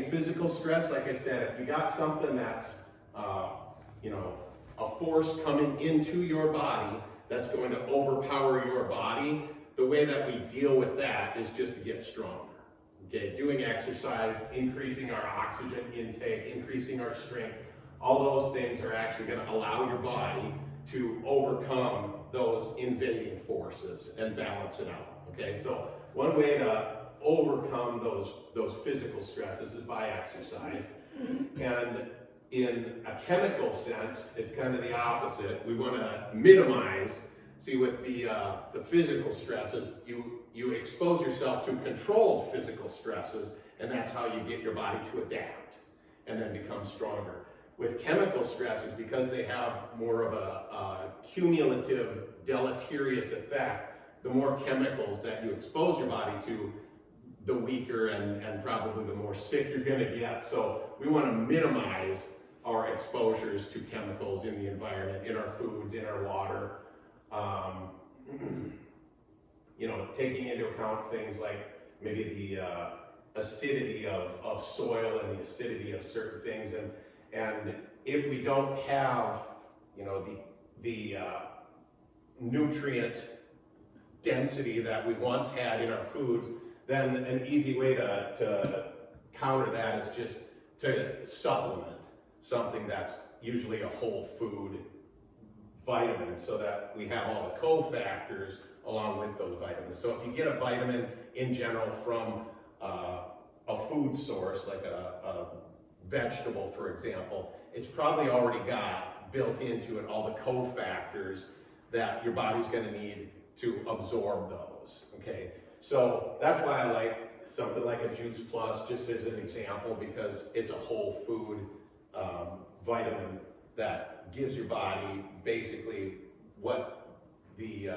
Physical stress, like I said, if you got something that's, a force coming into your body that's going to overpower your body, the way that we deal with that is just to get stronger. Okay, doing exercise, increasing our oxygen intake, increasing our strength, all those things are actually going to allow your body to overcome those invading forces and balance it out. Okay, so one way to overcome those physical stresses is by exercise. And in a chemical sense, it's kind of the opposite. We want to minimize. See, with the physical stresses, you expose yourself to controlled physical stresses, and that's how you get your body to adapt and then become stronger. With chemical stresses, because they have more of a cumulative deleterious effect, the more chemicals that you expose your body to, the weaker and probably the more sick you're going to get. So we want to minimize our exposures to chemicals in the environment, in our foods, in our water. Taking into account things like maybe the acidity of soil and the acidity of certain things, and if we don't have the nutrient density that we once had in our foods, then an easy way to counter that is just to supplement something that's usually a whole food vitamin, so that we have all the cofactors along with those vitamins. So if you get a vitamin in general from a food source, like a vegetable, for example, it's probably already got built into it all the cofactors that your body's going to need to absorb those. Okay, so that's why I like something like a Juice Plus, just as an example, because it's a whole food vitamin that gives your body basically what the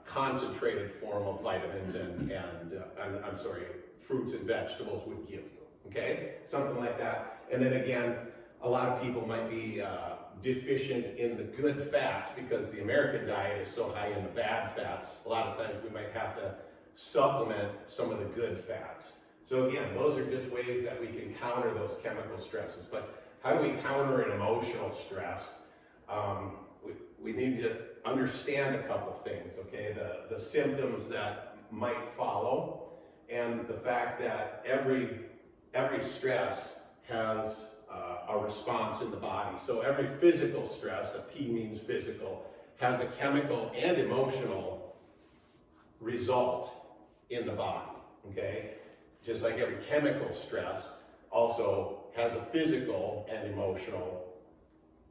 concentrated form of vitamins and fruits and vegetables would give you. Okay, something like that. And then again, a lot of people might be deficient in the good fats because the American diet is so high in the bad fats. A lot of times we might have to supplement some of the good fats. So again, those are just ways that we can counter those chemical stresses. But how do we counter an emotional stress? We need to understand a couple things, okay? The symptoms that might follow, and the fact that every stress has a response in the body. So every physical stress, a P means physical, has a chemical and emotional result in the body, okay? Just like every chemical stress also has a physical and emotional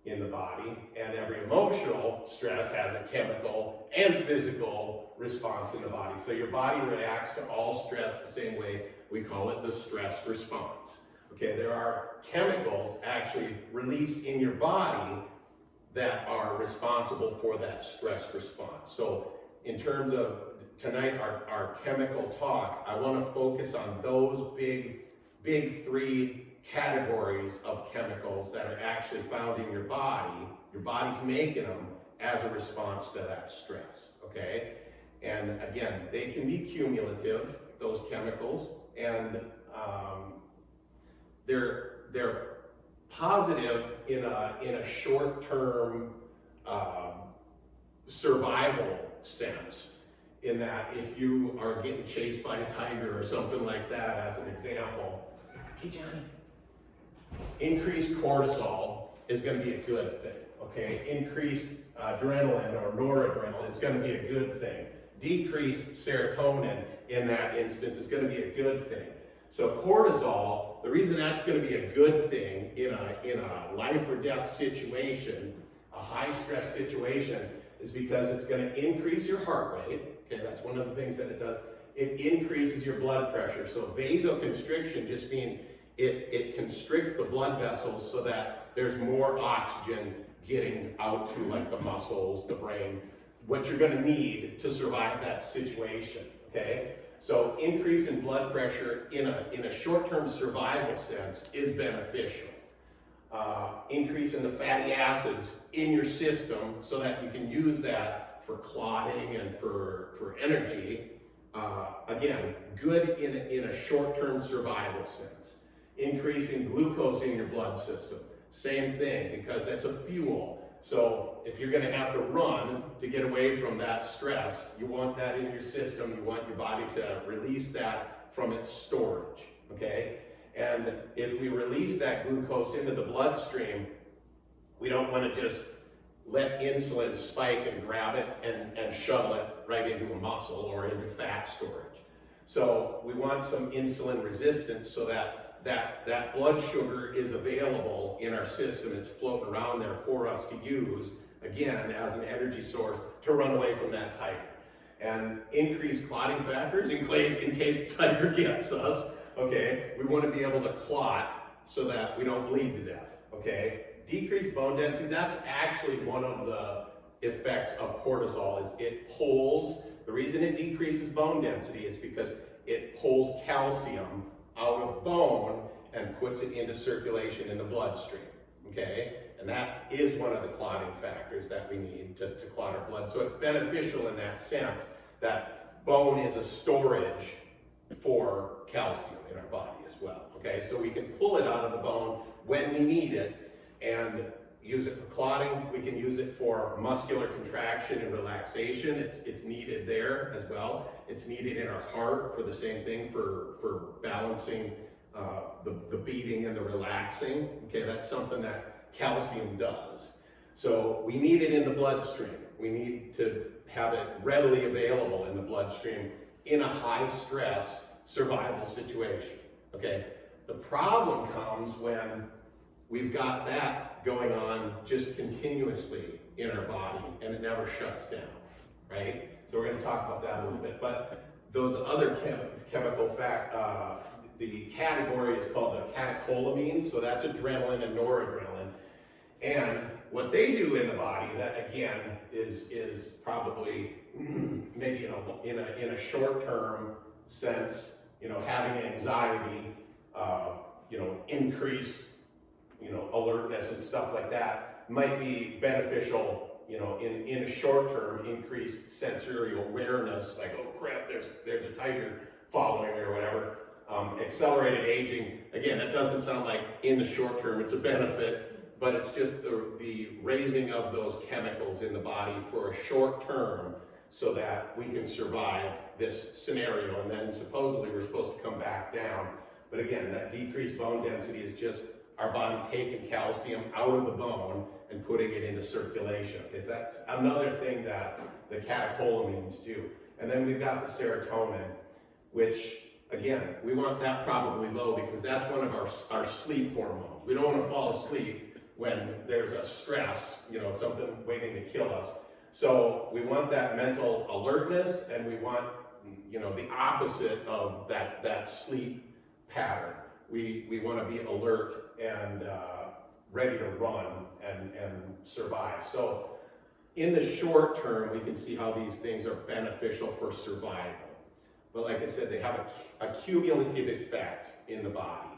in the body, and every emotional stress has a chemical and physical response in the body. So your body reacts to all stress the same way. We call it the stress response. Okay, there are chemicals actually released in your body that are responsible for that stress response. So in terms of tonight, our chemical talk, I want to focus on those big three categories of chemicals that are actually found in your body. Your body's making them as a response to that stress, okay? And again, they can be cumulative, those chemicals, and they're positive in a short-term survival sense, in that if you are getting chased by a tiger or something like that, as an example, hey Johnny, increased cortisol is going to be a good thing, okay? Increased adrenaline or noradrenaline is going to be a good thing. Decreased serotonin in that instance is going to be a good thing. So cortisol, the reason that's going to be a good thing in a life or death situation, a high stress situation, is because it's going to increase your heart rate. Okay, that's one of the things that it does. It increases your blood pressure. So vasoconstriction just means it constricts the blood vessels so that there's more oxygen getting out to like the muscles, the brain, what you're going to need to survive that situation, okay? So increase in blood pressure in a short-term survival sense is beneficial. Increase in the fatty acids in your system so that you can use that for clotting and for energy. Again, good in a short-term survival sense. Increasing glucose in your blood system, same thing, because that's a fuel. So if you're gonna have to run to get away from that stress, you want that in your system, you want your body to release that from its storage, okay? And if we release that glucose into the bloodstream, we don't wanna just let insulin spike and grab it and shuttle it right into a muscle or into fat storage. So we want some insulin resistance so that blood sugar is available in our system. It's floating around there for us to use, again, as an energy source to run away from that tiger. And increased clotting factors in case the tiger gets us, okay? We want to be able to clot so that we don't bleed to death, okay? Decreased bone density, that's actually one of the effects of cortisol, is it pulls, the reason it decreases bone density is because it pulls calcium out of bone and puts it into circulation in the bloodstream, okay? And that is one of the clotting factors that we need to clot our blood. So it's beneficial in that sense that bone is a storage for calcium in our body as well, okay? So we can pull it out of the bone when we need it and use it for clotting. We can use it for muscular contraction and relaxation. It's needed there as well. It's needed in our heart for the same thing, for balancing the beating and the relaxing. Okay, that's something that calcium does. So we need it in the bloodstream. We need to have it readily available in the bloodstream in a high stress survival situation. Okay, the problem comes when we've got that going on just continuously in our body and it never shuts down, right? So we're going to talk about that a little bit. But those other chemical the category is called the catecholamines, so that's adrenaline and noradrenaline. And what they do in the body, that again is probably maybe in a short-term sense, having anxiety, increased alertness and stuff like that might be beneficial, in a short term, increased sensory awareness, like, oh crap, there's a tiger following me or whatever. Accelerated aging, again, it doesn't sound like in the short term it's a benefit, but it's just the raising of those chemicals in the body for a short term so that we can survive this scenario, and then supposedly we're supposed to come back down. But again, that decreased bone density is just our body taking calcium out of the bone and putting it into circulation, because that's another thing that the catecholamines do. And then we've got the serotonin, which, again, we want that probably low because that's one of our sleep hormones. We don't want to fall asleep when there's a stress, something waiting to kill us. So we want that mental alertness, and we want, the opposite of that sleep pattern. We want to be alert and ready to run and survive. So in the short term, we can see how these things are beneficial for survival. But like I said, they have a cumulative effect in the body.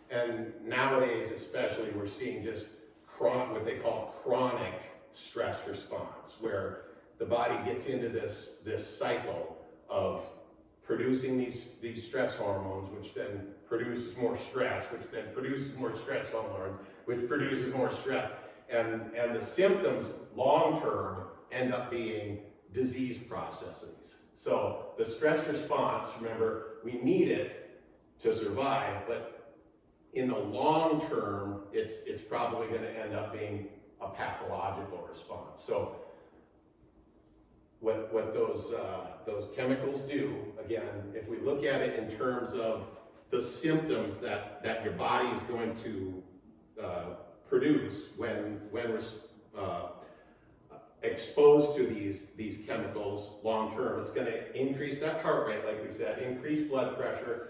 And nowadays, especially, we're seeing just what they call chronic stress response, where the body gets into this cycle of producing these stress hormones, which then produces more stress, which then produces more stress hormones, which produces more stress. And the symptoms long-term end up being disease processes. So the stress response, remember, we need it to survive, but in the long term, it's probably going to end up being a pathological response. So what those chemicals do, again, if we look at it in terms of the symptoms that your body is going to produce when exposed to these chemicals long term, it's going to increase that heart rate, like we said, increase blood pressure,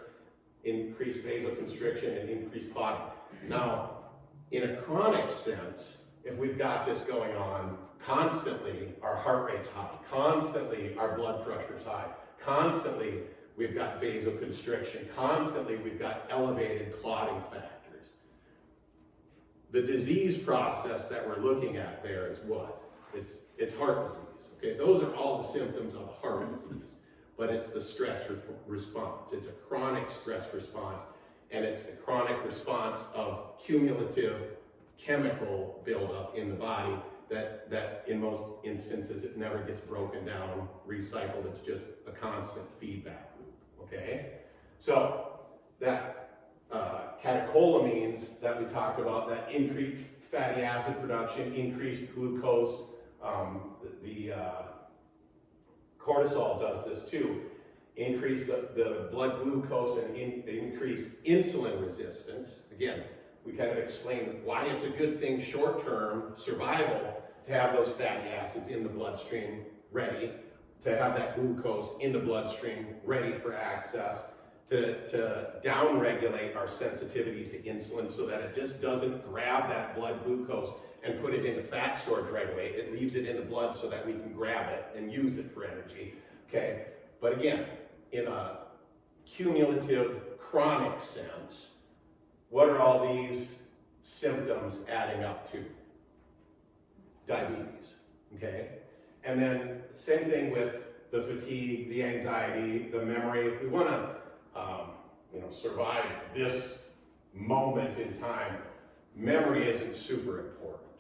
increase vasoconstriction, and increase clotting. Now, in a chronic sense, if we've got this going on constantly, our heart rate's high, constantly our blood pressure's high, constantly we've got vasoconstriction, constantly we've got elevated clotting factors. The disease process that we're looking at there is what? It's heart disease, okay? Those are all the symptoms of heart disease, but it's the stress response. It's a chronic stress response, and it's the chronic response of cumulative chemical buildup in the body that in most instances it never gets broken down, recycled, it's just a constant feedback loop, okay? So that catecholamines that we talked about, that increased fatty acid production, increased glucose, the cortisol does this too, increase the blood glucose and increase insulin resistance. Again, we kind of explained why it's a good thing short-term survival to have those fatty acids in the bloodstream ready, to have that glucose in the bloodstream ready for access, to down-regulate our sensitivity to insulin so that it just doesn't grab that blood glucose and put it into fat storage right away. It leaves it in the blood so that we can grab it and use it for energy, okay? But again, in a cumulative chronic sense, what are all these symptoms adding up to? Diabetes, okay? And then same thing with the fatigue, the anxiety, the memory. If we want to, survive this moment in time, memory isn't super important.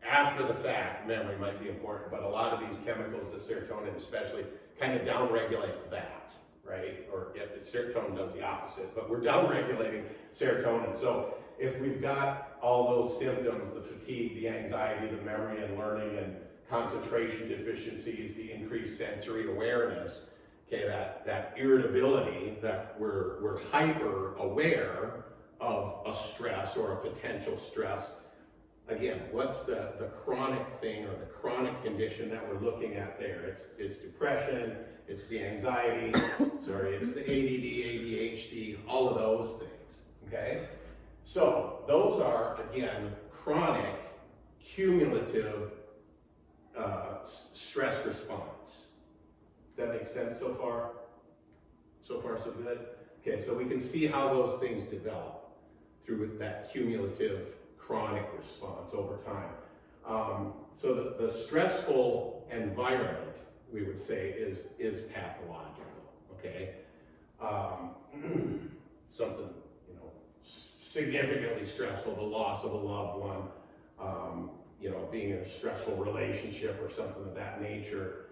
After the fact, memory might be important, but a lot of these chemicals, the serotonin especially, kind of downregulates that, right? Or serotonin does the opposite, but we're downregulating serotonin. So if we've got all those symptoms, the fatigue, the anxiety, the memory and learning and concentration deficiencies, the increased sensory awareness, okay, that irritability, that we're hyper aware of a stress or a potential stress. Again, what's the chronic thing or the chronic condition that we're looking at there? It's depression, it's the anxiety, it's the ADD, ADHD, all of those things, okay? So those are, again, chronic, cumulative stress response. Does that make sense so far? So far, so good? Okay, so we can see how those things develop through that cumulative chronic response over time. So the stressful environment, we would say, is pathological, okay? Something, significantly stressful, the loss of a loved one, being in a stressful relationship or something of that nature,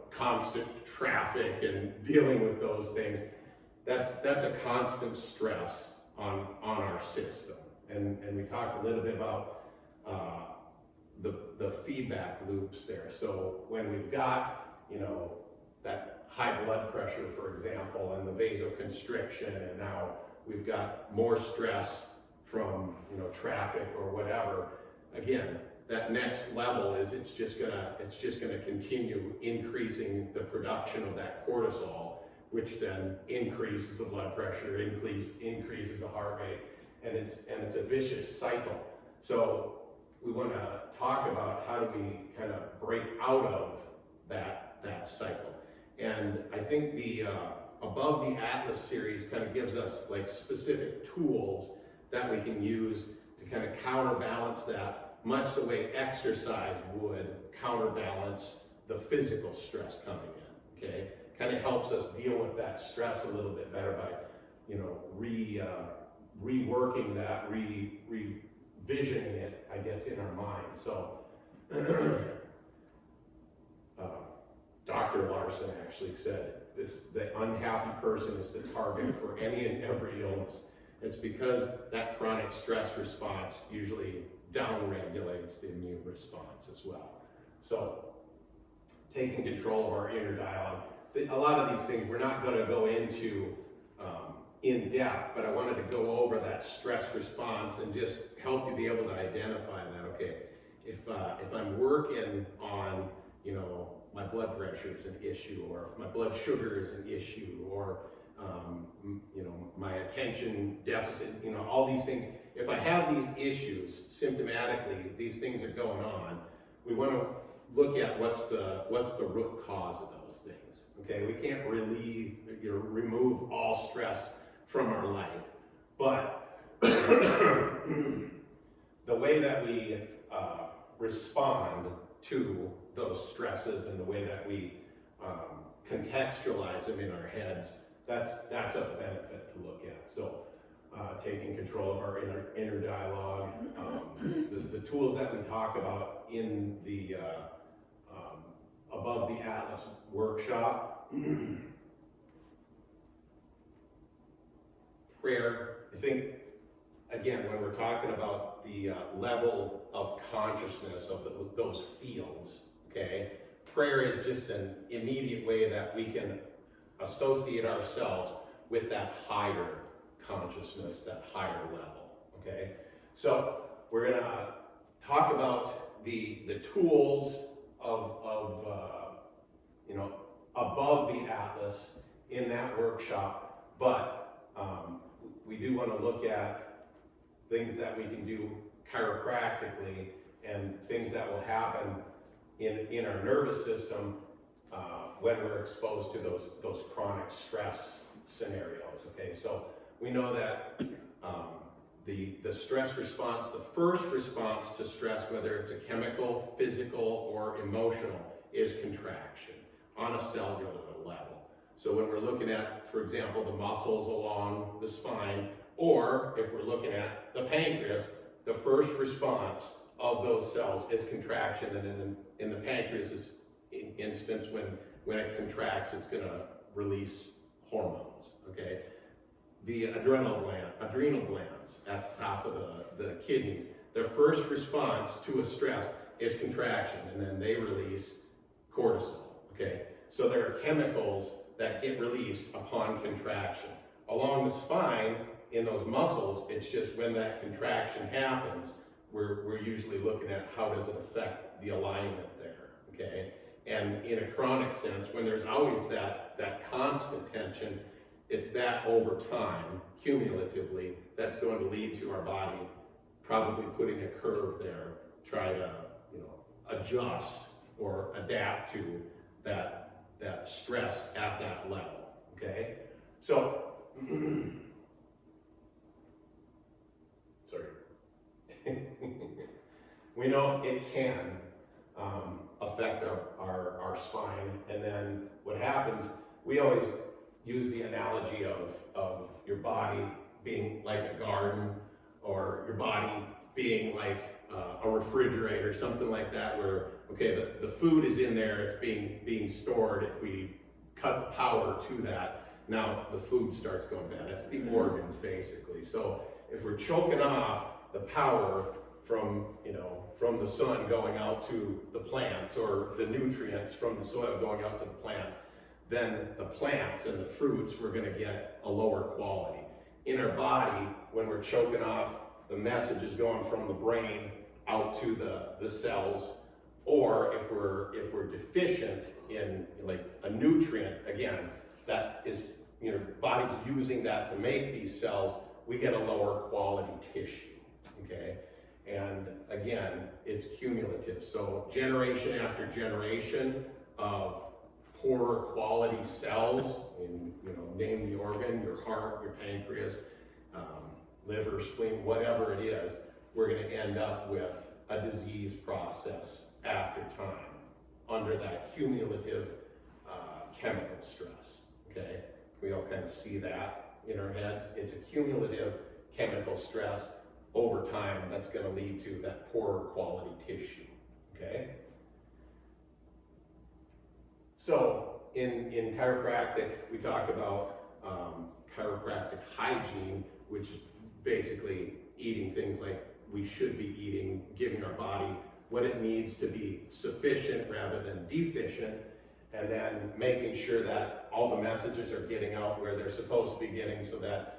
constant traffic and dealing with those things, that's a constant stress on our system. And we talked a little bit about the feedback loops there. So when we've got, that high blood pressure, for example, and the vasoconstriction, and now we've got more stress from, traffic or whatever, again, that next level is it's just gonna continue increasing the production of that cortisol, which then increases the blood pressure, increases the heart rate, and it's a vicious cycle. So we want to talk about how do we kind of break out of that cycle. And I think the Above the Atlas series kind of gives us like specific tools that we can use to kind of counterbalance that, much the way exercise would counterbalance the Physical stress coming in, okay? Kind of helps us deal with that stress a little bit better by, reworking that, revisioning it, I guess, in our mind. So, Dr. Larson actually said, the unhappy person is the target for any and every illness. It's because that chronic stress response usually downregulates the immune response as well. So, taking control of our inner dialogue. A lot of these things we're not going to go into in depth, but I wanted to go over that stress response and just help you be able to identify that. Okay, if I'm working on, my blood pressure is an issue, or if my blood sugar is an issue, or my attention deficit, all these things. If I have these issues symptomatically, these things are going on, we want to look at what's the root cause of those things. Okay, we can't really remove all stress from our life, but the way that we respond to those stresses and the way that we contextualize them in our heads, that's a benefit to look at. So taking control of our inner dialogue. The tools that we talk about in the Above the Atlas workshop. Prayer, I think, again, when we're talking about the level of consciousness of those fields, okay, prayer is just an immediate way that we can associate ourselves with that higher consciousness, that higher level, okay? So we're gonna talk about the tools of above the Atlas in that workshop, but we do want to look at things that we can do chiropractically and things that will happen in our nervous system when we're exposed to those chronic stress scenarios. Okay, so we know that the stress response, the first response to stress, whether it's a chemical, physical, or emotional, is contraction on a cellular level. So when we're looking at, for example, the muscles along the spine, or if we're looking at the pancreas, the first response of those cells is contraction, and in the pancreas instance, when it contracts, it's going to release hormones. Okay, the adrenal glands at the top of the kidneys, their first response to a stress is contraction, and then they release cortisol. Okay, so there are chemicals that get released upon contraction. Along the spine, in those muscles, it's just when that contraction happens, we're usually looking at how does it affect the alignment there, okay? And in a chronic sense, when there's always that constant tension, it's that over time, cumulatively, that's going to lead to our body probably putting a curve there, try to adjust or adapt to that stress at that level, okay? So, sorry. We know it can affect our spine, and then what happens, we always use the analogy of your body being like a garden, or your body being like a refrigerator, something like that, where, okay, the food is in there, it's being stored. If we cut the power to that, now the food starts going bad. That's the organs, basically. So if we're choking off the power from the sun going out to the plants, or the nutrients from the soil going out to the plants, then the plants and the fruits, we're going to get a lower quality. In our body, when we're choking off the messages going from the brain out to the cells, or if we're deficient in like a nutrient, again, that is, body's using that to make these cells, we get a lower quality tissue, okay? And again, it's cumulative. So generation after generation of poorer quality cells, in, name the organ, your heart, your pancreas, liver, spleen, whatever it is, we're going to end up with a disease process after time under that cumulative chemical stress, okay? We all kind of see that in our heads. It's a cumulative chemical stress over time that's going to lead to that poorer quality tissue, okay? So in chiropractic, we talk about chiropractic hygiene, which is basically eating things like we should be eating, giving our body what it needs to be sufficient rather than deficient, and then making sure that all the messages are getting out where they're supposed to be getting, so that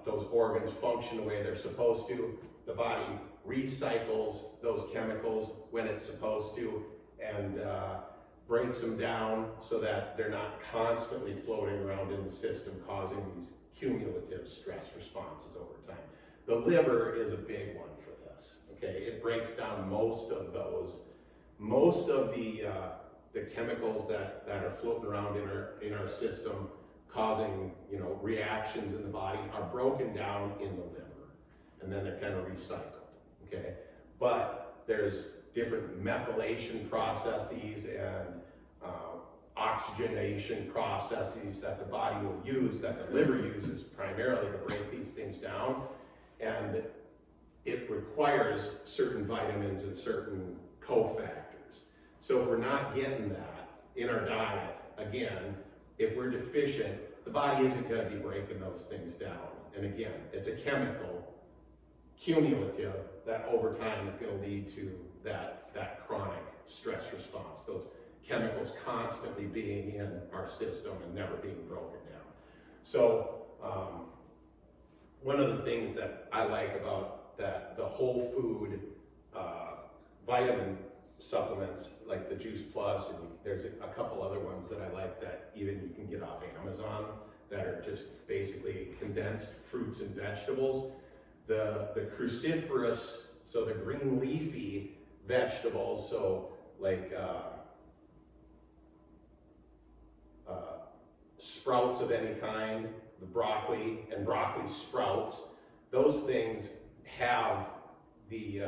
those organs function the way they're supposed to. The body recycles those chemicals when it's supposed to, and breaks them down so that they're not constantly floating around in the system, causing these cumulative stress responses over time. The liver is a big one for this, okay? It breaks down most of the chemicals that are floating around in our system, causing reactions in the body, are broken down in the liver, and then they're kind of recycled, okay? But there's different methylation processes and oxygenation processes that the body will use, that the liver uses primarily to break these things down. And it requires certain vitamins and certain cofactors. So if we're not getting that in our diet, again, if we're deficient, the body isn't going to be breaking those things down. And again, it's a chemical, cumulative, that over time is going to lead to that chronic stress response, those chemicals constantly being in our system and never being broken down. So one of the things that I like about the whole food vitamin supplements, like the Juice Plus, and there's a couple other ones that I like that even you can get off Amazon that are just basically condensed fruits and vegetables. The cruciferous, so the green leafy vegetables, so like sprouts of any kind, the broccoli and broccoli sprouts, those things have the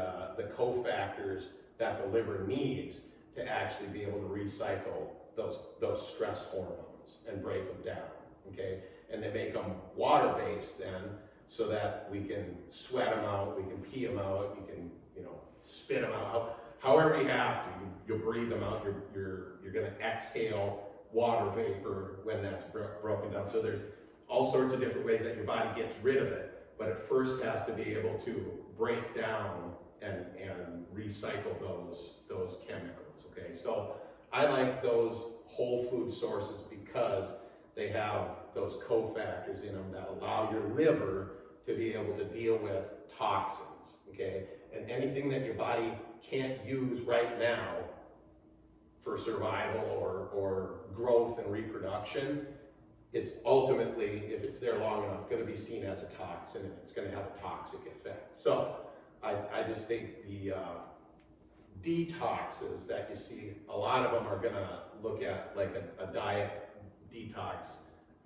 cofactors that the liver needs to actually be able to recycle those stress hormones and break them down, okay? And they make them water-based then, so that we can sweat them out, we can pee them out, we can, spit them out. However you have to, you'll breathe them out. You're going to exhale water vapor when that's broken down. So there's all sorts of different ways that your body gets rid of it, but it first has to be able to break down and recycle those chemicals. Okay, so I like those whole food sources because they have those cofactors in them that allow your liver to be able to deal with toxins. Okay, and anything that your body can't use right now for survival or growth and reproduction, it's ultimately, if it's there long enough, going to be seen as a toxin, and it's going to have a toxic effect. So I just think the detoxes that you see, a lot of them are going to look at like a diet detox.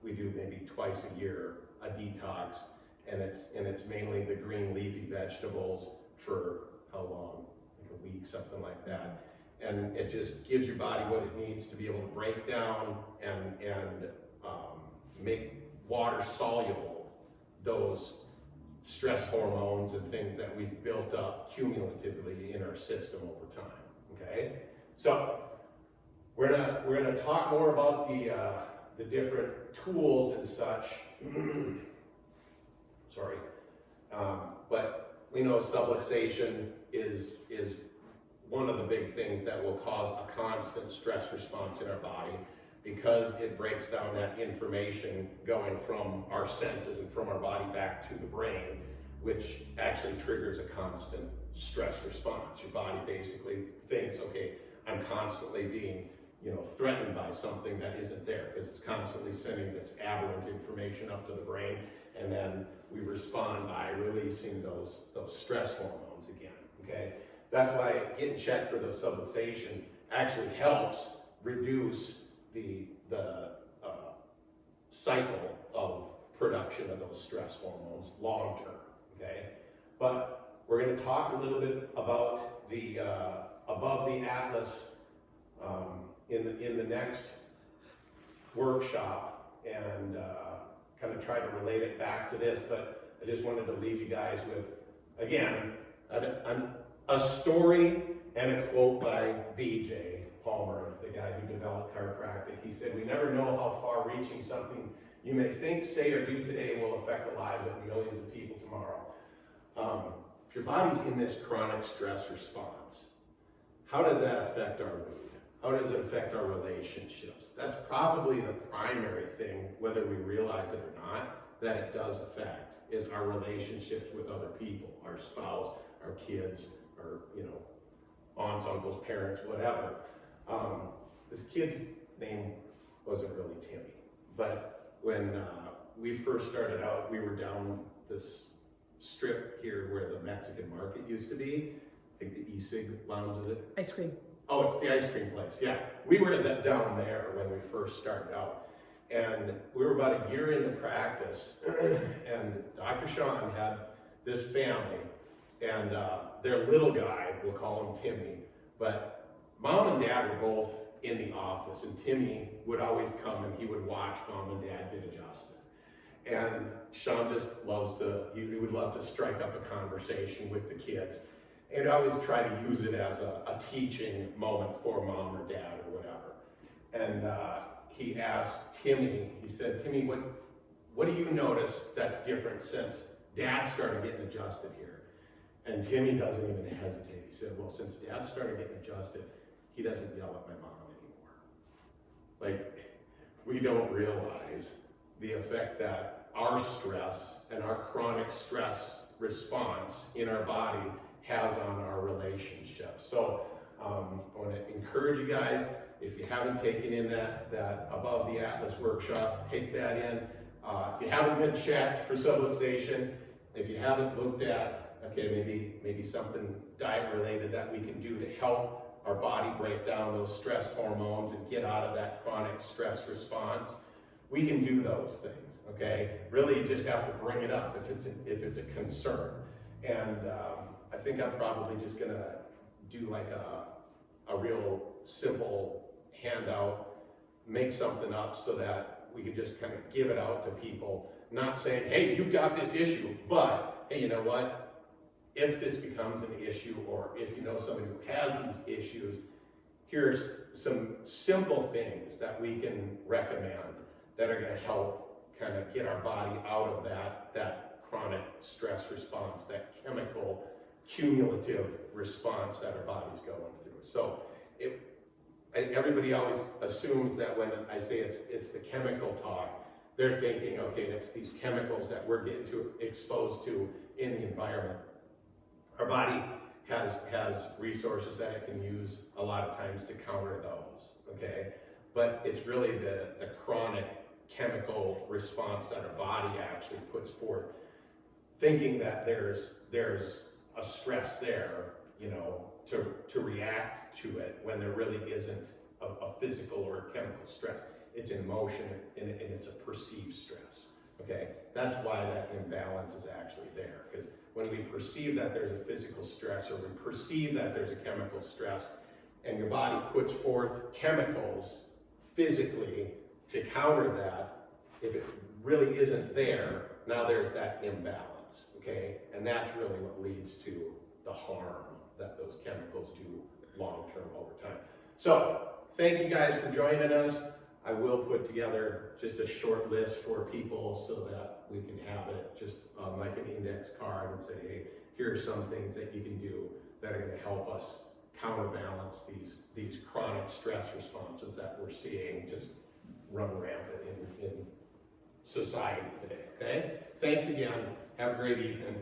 We do maybe twice a year a detox, and it's mainly the green leafy vegetables for how long? Like a week, something like that. And it just gives your body what it needs to be able to break down and make water soluble those stress hormones and things that we've built up cumulatively in our system over time. Okay, so we're gonna talk more about the different tools and such. Sorry, but we know subluxation is one of the big things that will cause a constant stress response in our body, because it breaks down that information going from our senses and from our body back to the brain, which actually triggers a constant stress response. Your body basically thinks, okay, I'm constantly being threatened by something that isn't there, because it's constantly sending this aberrant information up to the brain, and then we respond by releasing those stress hormones again. Okay, that's why getting checked for those subluxations actually helps reduce the cycle of production of those stress hormones long term. Okay, but we're going to talk a little bit about the above the atlas in the next workshop, and kind of try to relate it back to this. But I just wanted to leave you guys with, again, a story and a quote by B.J. Palmer, the guy who developed chiropractic. He said, "We never know how far-reaching something you may think, say, or do today will affect the lives of millions of people tomorrow." If your body's in this chronic stress response, how does that affect our mood? How does it affect our relationships? That's probably the primary thing, whether we realize it or not, that it does affect, is our relationships with other people, our spouse, our kids, our aunts, uncles, parents, whatever. This kid's name wasn't really Timmy, but when we first started out, we were down this strip here where the Mexican market used to be. I think the E-Cig Lounge, is it? Ice cream. Oh, it's the ice cream place, yeah. We were down there when we first started out. And we were about a year into practice, and Dr. Sean had this family, and their little guy, we'll call him Timmy, but Mom and Dad were both in the office, and Timmy would always come and he would watch Mom and Dad get adjusted. And Sean just he would love to strike up a conversation with the kids and always try to use it as a teaching moment for Mom or Dad or whatever. And he asked Timmy, he said, Timmy, what do you notice that's different since Dad started getting adjusted here? And Timmy doesn't even hesitate. He said, well, since Dad started getting adjusted, he doesn't yell at my mom anymore. Like, we don't realize the effect that our stress and our chronic stress response in our body has on our relationship. So I want to encourage you guys, if you haven't taken in that Above the Atlas workshop, take that in. If you haven't been checked for subluxation, if you haven't looked at, okay, maybe something diet related that we can do to help our body break down those stress hormones and get out of that chronic stress response, we can do those things, okay? Really, you just have to bring it up if it's a concern. And I think I'm probably just gonna do like a real simple handout, make something up so that we can just kind of give it out to people, not saying, hey, you've got this issue, but hey, you know what? If this becomes an issue, or if you know somebody who has these issues, here's some simple things that we can recommend that are going to help kind of get our body out of that chronic stress response, that chemical cumulative response that our body's going through. So everybody always assumes that when I say it's the chemical talk, they're thinking, okay, it's these chemicals that we're getting exposed to in the environment. Our body has resources that it can use a lot of times to counter those, okay? But it's really the chronic chemical response that our body actually puts forth, thinking that there's a stress there, you know, to react to it when there really isn't a physical or a chemical stress. It's an emotion and it's a perceived stress, okay? That's why that imbalance is actually there, because when we perceive that there's a physical stress, or we perceive that there's a chemical stress, and your body puts forth chemicals physically to counter that, if it really isn't there, now there's that imbalance, okay? And that's really what leads to the harm that those chemicals do long-term over time. So, thank you guys for joining us. I will put together just a short list for people so that we can have it just like an index card and say, hey, here are some things that you can do that are going to help us counterbalance these chronic stress responses that we're seeing just run rampant in society today, okay? Thanks again. Have a great evening.